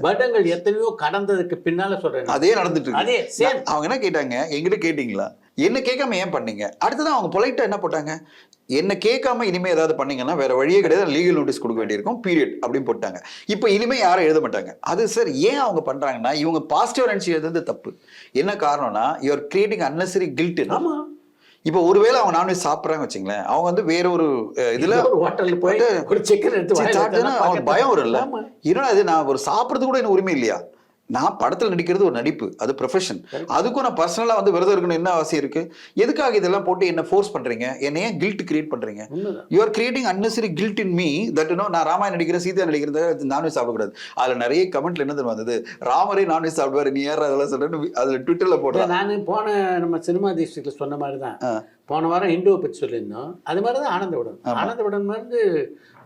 வருடங்கள் எத்தனையோ கடந்ததுக்கு பின்னால சொல்றேன். அதே நடந்துட்டு இருக்கு. அவங்க என்ன கேட்டாங்க, எங்கிட்ட கேட்டீங்களா, என்ன கேட்காம ஏன் பண்ணீங்க? அடுத்ததான் அவங்க பொலைட்டா என்ன போட்டாங்க, என்ன கேட்காம இனிமே ஏதாவது பண்ணீங்கன்னா வேற வழியே கிடையாது, லீகல் நோட்டீஸ் கொடுக்க வேண்டியிருக்கும் பீரியட் அப்படின்னு போட்டாங்க. இப்போ இனிமே யாரும் எழுத மாட்டாங்க. அது சார் ஏன் அவங்க பண்றாங்கன்னா, இவங்க பாசிட்டிவ் நினைச்சு எழுதுறது தப்பு. என்ன காரணம்னா, you are creating unnecessary guilt. ஆமா, இப்போ ஒருவேளை அவங்க நான்வெஜ் சாப்பிட்றாங்க வச்சுங்களேன், அவங்க வந்து வேற ஒரு இதுல ஹோட்டல்ல போயிட்டு ஒரு சிக்கன் எடுத்து அவங்க பயம் வரும்ல, ஏன்னா அது நான் ஒரு சாப்பிட்றது கூட எனக்கு உரிமை இல்லையா? நான் படத்தில் நடிக்கிறது ஒரு நடிப்பு, அது ப்ரொஃபஷன். அதுக்கும் நான் பர்சனலாக வந்து விரதம் இருக்கணும் என்ன அவசியம் இருக்கு? எதுக்காக இதெல்லாம் போட்டு என்ன ஃபோர்ஸ் பண்றீங்க, என்ன ஏன் கில்ட் கிரியேட் பண்றீங்க? You are creating unnecessary guilt in me that நான் ராமாயணம் நடிக்கிறேன், சீதா நடிக்கிறது, நான்வெஜ் சாப்பிடக்கூடாது. அதுல நிறைய கமெண்ட்ல என்ன தெரியும் வந்தது, ராமரே நான்வெஜ் சாப்பிடுவாரு, நீ யார் அதெல்லாம் சொல்றேன்னு அதுல ட்விட்டர்ல போடுறேன். நான் போன நம்ம சினிமா டிஸ்ட்ரிக்ட்ல சொன்ன மாதிரி தான் போன வாரம் இந்துவை பற்றி சொல்லியிருந்தோம். அது மாதிரி தான் ஆனந்தவுடன் வந்து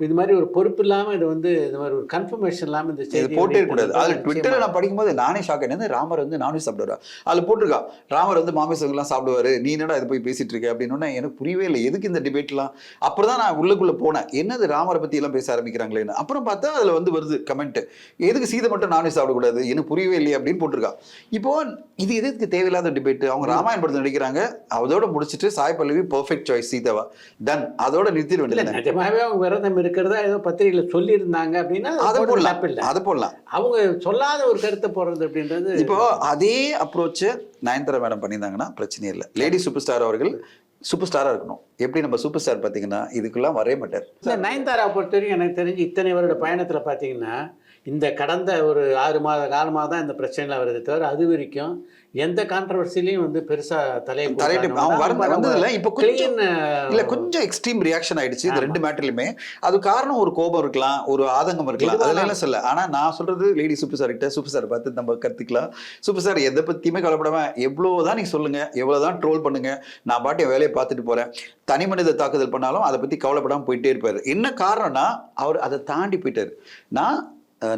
இது மாதிரி ஒரு பொறுப்பு இல்லாமல் இது வந்து இது மாதிரி ஒரு கன்ஃபர்மேஷன் இல்லாமல் இந்த செய்தி போட்டே கூடாது. அதில் ட்விட்டரில் நான் படிக்கும்போது நானே ஷாக் ஆகிட்டேன், ராமர் வந்து நான்வெஜ் சாப்பிடுவார், அதில் போட்டிருக்கா ராமர் வந்து மாமிசங்கள்லாம் சாப்பிடுவாரு, நீ என்னடா இது போய் பேசிட்டு இருக்க அப்படின்னு எனக்கு புரியவே இல்லை, எதுக்கு இந்த டிபேட்லாம். அப்புறம் தான் நான் உள்ளுக்குள்ளே போனேன், என்னது ராமரை பற்றி எல்லாம் பேச ஆரம்பிக்கிறாங்களேன்னு. அப்புறம் பார்த்தா அதில் வந்து வருது கமெண்ட், எதுக்கு சீதை மட்டும் நான்வெஜ் சாப்பிடக்கூடாது, எனக்கு புரியவே இல்லையே அப்படின்னு போட்டிருக்கா. இப்போ இது எதுக்கு தேவையில்லாத டிபேட்? அவங்க ராமாயண படத்தில் நடிக்கிறாங்க, அதோட முடிச்சுட்டு Sai Sai Pallavi perfect choice சீதாவா ton, அதோட நிறுத்திட இல்ல வேண்டியது. நிஜமாவே அவங்க விரதம் இருக்கிறதா ஏதோ பத்திரிகையில சொல்லியிருந்தாங்க அப்படின்னா அதை போடுறது போடலாம், தப்பு இல்ல. அதை போடலாம். அவங்க சொல்லாத ஒரு கருத்தை போடுறது அப்படின்றது இப்போ அதே அப்ரோச் நயன்தாரா மேடம் பண்ணியிருந்தாங்கன்னா பிரச்சனையே இல்லை. லேடி சூப்பர் ஸ்டார் அவர்கள் சூப்பர் ஸ்டாரா இருக்கணும். எப்படி நம்ம சூப்பர் ஸ்டார் பாத்தீங்கன்னா இதுக்கெல்லாம் வரவே மாட்டார். இந்த நயன்தாரா பொறுத்த வரைக்கும் எனக்கு தெரிஞ்சு இத்தனை வருட பயணத்துல பாத்தீங்கன்னா இந்த கடந்த ஒரு 6 மாத காலமாக தான் இந்த பிரச்சனைலாம் வருது தவிர அது வரைக்கும் எந்த கான்ட்ரவர்சிலையும் வந்து பெருசா வந்ததில்ல. இப்போ கொஞ்சம் எக்ஸ்ட்ரீம் ரியாக்ஷன் ஆயிடுச்சு இந்த 2 மேட்டர்லயுமே. அது காரணம் ஒரு கோபம் இருக்கலாம், ஒரு ஆதங்கம் இருக்கலாம், அதெல்லாம் சொல்ல. ஆனா நான் சொல்றது லேடி சூப்பர் ஸ்டார் கிட்ட சூப்பர் ஸ்டார் பார்த்து நம்ம கத்துக்கலாம். சூப்பர் ஸ்டார் எதை பத்தியுமே கவலைப்படாம எவ்வளவுதான் நீ சொல்லுங்க, எவ்வளவுதான் ட்ரோல் பண்ணுங்க, நான் பாட்டு வேலையை பார்த்துட்டு போறேன். தனி மனித தாக்குதல் பண்ணாலும் அதை பத்தி கவலைப்படாம போயிட்டே இருப்பாரு. என்ன காரணம்னா அவர் அதை தாண்டி போயிட்டாரு. நான்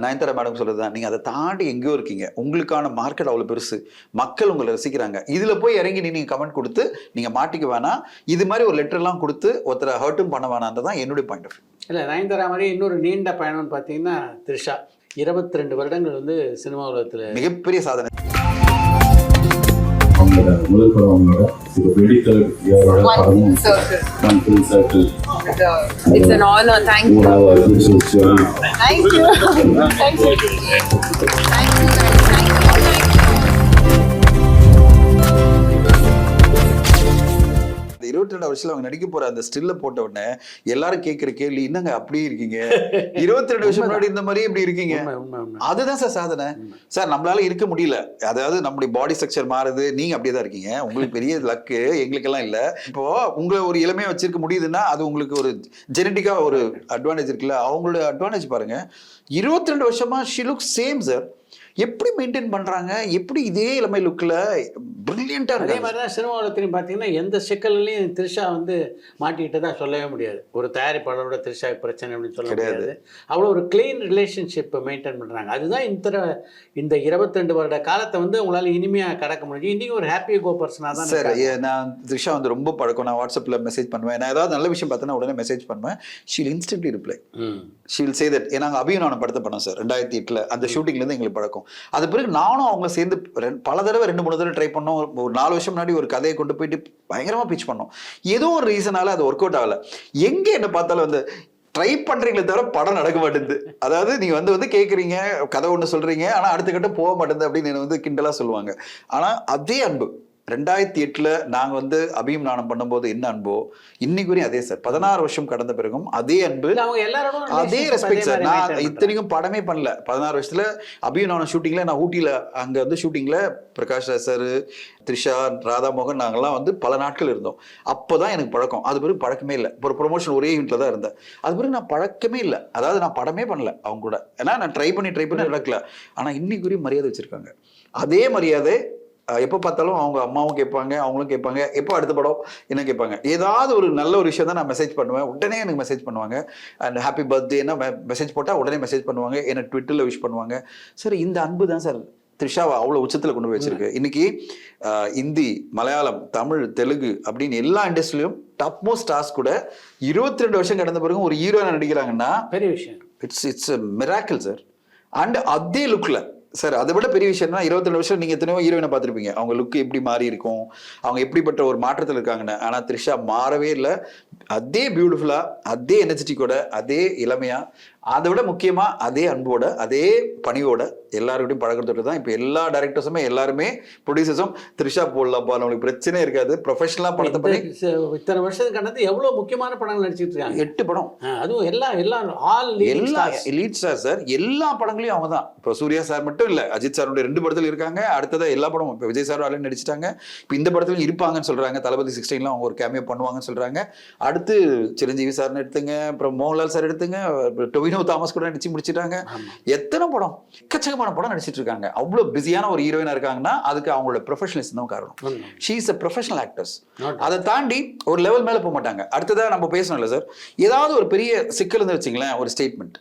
நயன்தாரா மேடம் சொல்றதுதான், நீங்க அதை தாண்டி எங்கேயோ இருக்கீங்க, உங்களுக்கான மார்க்கெட் அவ்வளவு பெருசு, மக்கள் உங்களை ரசிக்கிறாங்க, இதுல போய் இறங்கி நீங்க கமெண்ட் கொடுத்து நீங்க மாட்டிக்க வேணாம், இது மாதிரி ஒரு லெட்டர் எல்லாம் கொடுத்து ஒருத்தரை ஹர்ட்டும் பண்ண வேணான்றதான் என்னுடைய பாயிண்ட் ஆஃப் வியூ. இல்லை நயன்தாரா மாதிரி இன்னொரு நீண்ட பயணம்னு பார்த்தீங்கன்னா த்ரிஷா 22 வருடங்கள் வந்து சினிமா உலகத்தில் மிகப்பெரிய சாதனை. அவங்களோட முதல் படம் அவங்களோட இப்போ 23rd இயரோட படமும் full circle. It's an honor. Thank you. Thank you. Thank you. Thank you. Thank you. 22 வருஷத்துல அவங்க நடிக்க போற அந்த ஸ்டில்ல போட்ட உடனே எல்லாரும் கேட்கிற கேள்வி, என்னங்க அப்படியே இருக்கீங்க, 22 வருஷம் முன்னாடி இந்த மாதிரி எப்படி இருக்கீங்க? அதுதான் சார் சாதனை. சார் நம்மளால இருக்க முடியல, அதாவது நம்மளுடைய பாடி ஸ்ட்ரக்சர் மாறுது, நீங்க அப்படியே தான் இருக்கீங்க, உங்களுக்கு பெரிய லக்கு, எங்களுக்கெல்லாம் இல்ல. இப்போ உங்களை ஒரு இளமையா வச்சிருக்க முடியுதுன்னா அது உங்களுக்கு ஒரு ஜெனட்டிக்கா ஒரு அட்வான்டேஜ் இருக்குல்ல. அவங்களோட அட்வான்டேஜ் பாருங்க, 22 வருஷமா ஷி லுக் சேம் சார். எப்படி மெயின்டைன் பண்றாங்க, எப்படி இதே இளமை லுக்ல பிரில்லியண்டா இருக்கு. அதே மாதிரி தான் சினிமா உலகத்திலையும் பார்த்தீங்கன்னா எந்த சிக்கல்லையும் த்ரிஷா வந்து மாட்டிக்கிட்டு தான் சொல்லவே முடியாது. ஒரு தயாரிப்பாளரோட த்ரிஷா பிரச்சனை அப்படின்னு சொல்ல முடியாது. அவ்வளோ ஒரு கிளீன் ரிலேஷன்ஷிப் மெயின்டைன் பண்றாங்க. அதுதான் இந்த 22 வருட காலத்தை வந்து உங்களால இனிமையா கடக்க முடியும். இன்னைக்கு ஒரு ஹாப்பி கோ பர்சனா தான் சார். நான் த்ரிஷா வந்து ரொம்ப பழக்கம். நான் வாட்ஸ்அப்ல மெசேஜ் பண்ணுவேன், நான் ஏதாவது நல்ல விஷயம் பார்த்தேன்னா உடனே மெசேஜ் பண்ணுவேன். She'll instantly reply. She'll say that. ஏன்னா அபிநவனம் படத்தை பண்ணோம் சார் 2008 அந்த ஷூட்டிங்ல இருந்து எங்களுக்கு பழக்கம். அது பிறகு நானும் அவங்க சேர்ந்து பல தடவை 2-3 தடவை ட்ரை பண்ணோம். ஒரு 4 வருஷம் முன்னாடி ஒரு கதையை கொண்டு போயிட்டு பயங்கரமா பிச் பண்ணோம். ஏதோ ஒரு ரீசனால அது ஒர்க் அவுட் ஆகல. எங்க என்ன பார்த்தாலும் வந்து ட்ரை பண்றீங்களே தவிர படம் நடக்க மாட்டேங்குது. அதாவது நீங்க வந்து கேட்குறீங்க, கதை ஒன்று சொல்றீங்க, ஆனா அடுத்த கட்டம் போக மாட்டேங்குது அப்படின்னு வந்து கிண்டலா சொல்லுவாங்க. ஆனா அதே அன்பு 2008 நாங்க வந்து அபியும் நானும் பண்ணும்போது என்ன அன்போ இன்னைக்கு வரையும் அதே சார். 16 வருஷம் கடந்த பிறகும் அதே அன்பு, அதே ரெஸ்பெக்ட் சார். நான் இத்தனைக்கும் படமே பண்ணல 16 வருஷத்துல. அபியும் நானும் ஷூட்டிங்ல, நான் ஊட்டியில அங்க வந்து ஷூட்டிங்ல பிரகாஷ் ராஜ் சார், த்ரிஷா, ராதாமோகன் நாங்கெல்லாம் வந்து பல நாட்கள் இருந்தோம். அப்போதான் எனக்கு பழக்கம். அது பிறகு பழக்கமே இல்லை. ஒரு ப்ரொமோஷன் ஒரே யூனிட்ல தான் இருந்தேன். அது பிறகு நான் பழக்கமே இல்லை. அதாவது நான் படமே பண்ணல அவங்க கூட. ஏன்னா நான் ட்ரை பண்ணி நடக்கல. ஆனா இன்னைக்கு வரையும் மரியாதை வச்சிருக்காங்க. அதே மரியாதை எப்போ பார்த்தாலும் அவங்க அம்மாவும் கேட்பாங்க, அவங்களும் கேட்பாங்க, எப்போ அடுத்த படம் என்ன கேட்பாங்க. ஏதாவது ஒரு நல்ல ஒரு விஷயம் தான் நான் மெசேஜ் பண்ணுவேன், உடனே எனக்கு மெசேஜ் பண்ணுவாங்க. அண்ட் ஹாப்பி பர்த்டேன்னா மெசேஜ் போட்டால் உடனே மெசேஜ் பண்ணுவாங்க, எனக்கு ட்விட்டரில் விஷ் பண்ணுவாங்க. சார் இந்த அன்பு தான் சார் த்ரிஷாவை அவ்வளோ உச்சத்தில் கொண்டு போய் வச்சிருக்கு. இன்னைக்கு ஹிந்தி, மலையாளம், தமிழ், தெலுங்கு அப்படின்னு எல்லா இண்டஸ்ட்ரியிலும் டாப் மோஸ்ட் ஸ்டார்ஸ் கூட 22 வருஷம் கடந்த பிறகு ஒரு ஹீரோயினா நடிக்கிறாங்கன்னா பெரிய விஷயம். It's miracle sir. அண்ட் அதே லுக்ல சார், அதை விட பெரிய விஷயம்னா 22 வருஷம் நீங்க எத்தனையோ ஹீரோயினை பார்த்துருப்பீங்க, அவங்க லுக் எப்படி மாறி இருக்கும், அவங்க எப்படிப்பட்ட ஒரு மாற்றத்தில் இருக்காங்கன்னு. ஆனா த்ரிஷா மாறவே இல்லை. அதே பியூட்டிஃபுல்லா, அதே எனர்ஜெட்டிக்கோட, அதே இளமையா, அதை விட முக்கியமா அதே அன்போட, அதே பணியோட எல்லாருக்கிட்டையும் பழகிறதோட தான் இப்போ எல்லா டைரக்டர்ஸுமே எல்லாருமே ப்ரொடியூசர்ஸும் த்ரிஷா போடலாம்ப்பா, நம்மளுக்கு பிரச்சனை இருக்காது, ப்ரொஃபஷனலா படத்தை பண்ணி இத்தனை வருஷத்துக்கு கடந்து எவ்வளவு முக்கியமான படங்கள் நடிச்சிட்டு இருக்காங்க. 8 படம். அதுவும் எல்லா லீட் ஸ்டார் சார். எல்லா படங்களையும் அவங்க தான். இப்போ சூர்யா சார் மட்டும் இல்ல, அஜித் சாருடைய 2 படத்துல இருக்காங்க. அடுத்ததான் எல்லா படமும் இப்போ விஜய் சார் ஆல்ரெடி நடிச்சிட்டாங்க. இப்போ இந்த படத்துல இருப்பாங்கன்னு சொல்றாங்க. தளபதி 16 அவங்க ஒரு கேமியோ பண்ணுவாங்கன்னு சொல்றாங்க. அடுத்து சிரஞ்சீவி சார் எடுத்துங்க, அப்புறம் மோகன்லால் சார் எடுத்துங்க, டொவினோ தாமஸ் கூட நடிச்சு முடிச்சிட்டாங்க. எத்தனை படம், எக்கச்சக்கமான படம் நடிச்சிட்டு இருக்காங்க. அவ்வளவு பிஸியான ஒரு ஹீரோயினா இருக்காங்கன்னா அதுக்கு அவங்களோட ப்ரொஃபஷனலிசம் தான் காரணம். She is a professional actors. அதை தாண்டி ஒரு லெவல் மேல போக மாட்டாங்க. அடுத்ததான் நம்ம பேசணும்ல சார், ஏதாவது ஒரு பெரிய சிக்கல் இருந்து வச்சுங்களேன், ஒரு ஸ்டேட்மெண்ட்,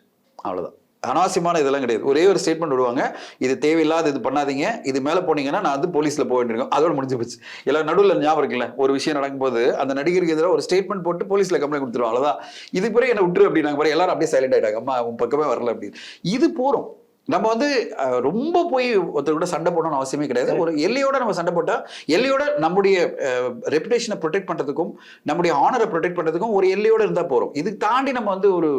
அவ்வளவுதான். அனாவசியமான இதெல்லாம் கிடையாது. ஒரே ஒரு ஸ்டேட்மெண்ட் விடுவாங்க, இது தேவையில்லாத, இது பண்ணாதீங்க, இது மேல போனீங்கன்னா நான் வந்து போலீஸ்ல போக வேண்டியிருக்கோம், அதோட முடிஞ்சு போச்சு. எல்லாம் நடுவில் ஞாபகம் இருக்குல்ல, ஒரு விஷயம் நடக்கும்போது அந்த நடிகருக்கு எதிராக ஒரு ஸ்டேட்மெண்ட் போட்டு போலீஸ்ல கம்ப்ளைண்ட் கொடுத்துருவோம், அவ்வளவுதான். இது பிறகு என்ன விட்டுரு அப்படின்னாங்க பாரு, எல்லாரும் அப்படியே சைலண்ட் ஆயிட்டாங்க, அம்மா உன் பக்கமே வரல அப்படின்னு. இது போறோம். நம்ம வந்து ரொம்ப போய் ஒருத்தர் கூட சண்டை போடணும்னு அவசியமே கிடையாது. ஒரு எல்லையோட நம்ம சண்டை போட்டா எல்லையோட நம்முடைய ரெப்புடேஷனை ப்ரொடெக்ட் பண்றதுக்கும் நம்முடைய ஆனரை ப்ரொடெக்ட் பண்றதுக்கும் ஒரு எல்லையோட இருந்தா போறோம். இதுக்கு தாண்டி நம்ம வந்து ஒரு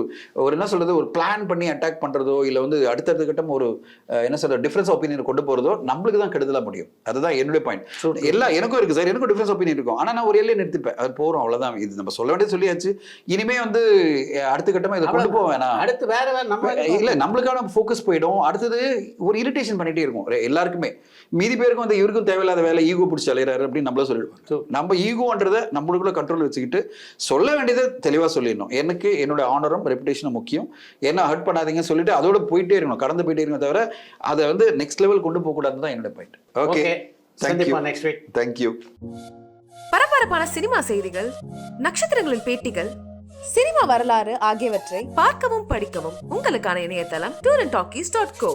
என்ன சொல்றது, ஒரு பிளான் பண்ணி அட்டாக் பண்றதோ இல்ல வந்து அடுத்தடுத்த கட்டம் ஒரு என்ன சொல்றது டிஃபரன்ஸ் ஒப்பீனியன் கொண்டு போறதோ நம்மளுக்கு தான் கெடுதலா முடியும். அதுதான் என்னுடைய பாயிண்ட். எல்லாம் எனக்கும் இருக்கு சார், எனக்கும் டிஃபரன்ஸ் ஒப்பீனியன் இருக்கும். ஆனா நான் ஒரு எல்லையை நிறுத்திப்பேன், அது போறோம், அவ்வளவுதான். இது நம்ம சொல்ல வேண்டியது சொல்லியாச்சு. இனிமே வந்து அடுத்த கட்டமா இதை கொண்டு போக வேணாம். அடுத்து வேற நம்ம இல்ல நம்மளுக்கான ஃபோக்கஸ் போயிடும். அடுத்தது ஒரு இரிட்டேஷன் பண்ணிட்டே இருக்கும் எல்லாருக்குமே. மீதி பேருக்கும் வந்து இவருக்கும் தேவையில்லாத வேலை, ஈகோ பிடிச்சி அலையிறாரு அப்படின்னு நம்மள சொல்லிடுவோம். நம்ம ஈகோன்றதை நம்மளுக்குள்ள கண்ட்ரோல் வச்சுக்கிட்டு சொல்ல வேண்டியதை தெளிவா சொல்லிடணும். எனக்கு என்னோட ஆனரும் ரெப்புடேஷனும் முக்கியம், என்ன ஹர்ட் பண்ணாதீங்கன்னு சொல்லிட்டு அதோட போயிட்டே இருக்கணும், கடந்து போயிட்டே இருக்கணும். தவிர அதை வந்து நெக்ஸ்ட் லெவல் கொண்டு போக கூடாதுன்னு தான் என்னோட பாயிண்ட். Okay, thank you. பரபரப்பான சினிமா செய்திகள், நட்சத்திரங்களின் பேட்டிகள், சினிமா வரலாறு ஆகியவற்றை பார்க்கவும் படிக்கவும் உங்களுக்கான இணையதளம் tourantalkies.co.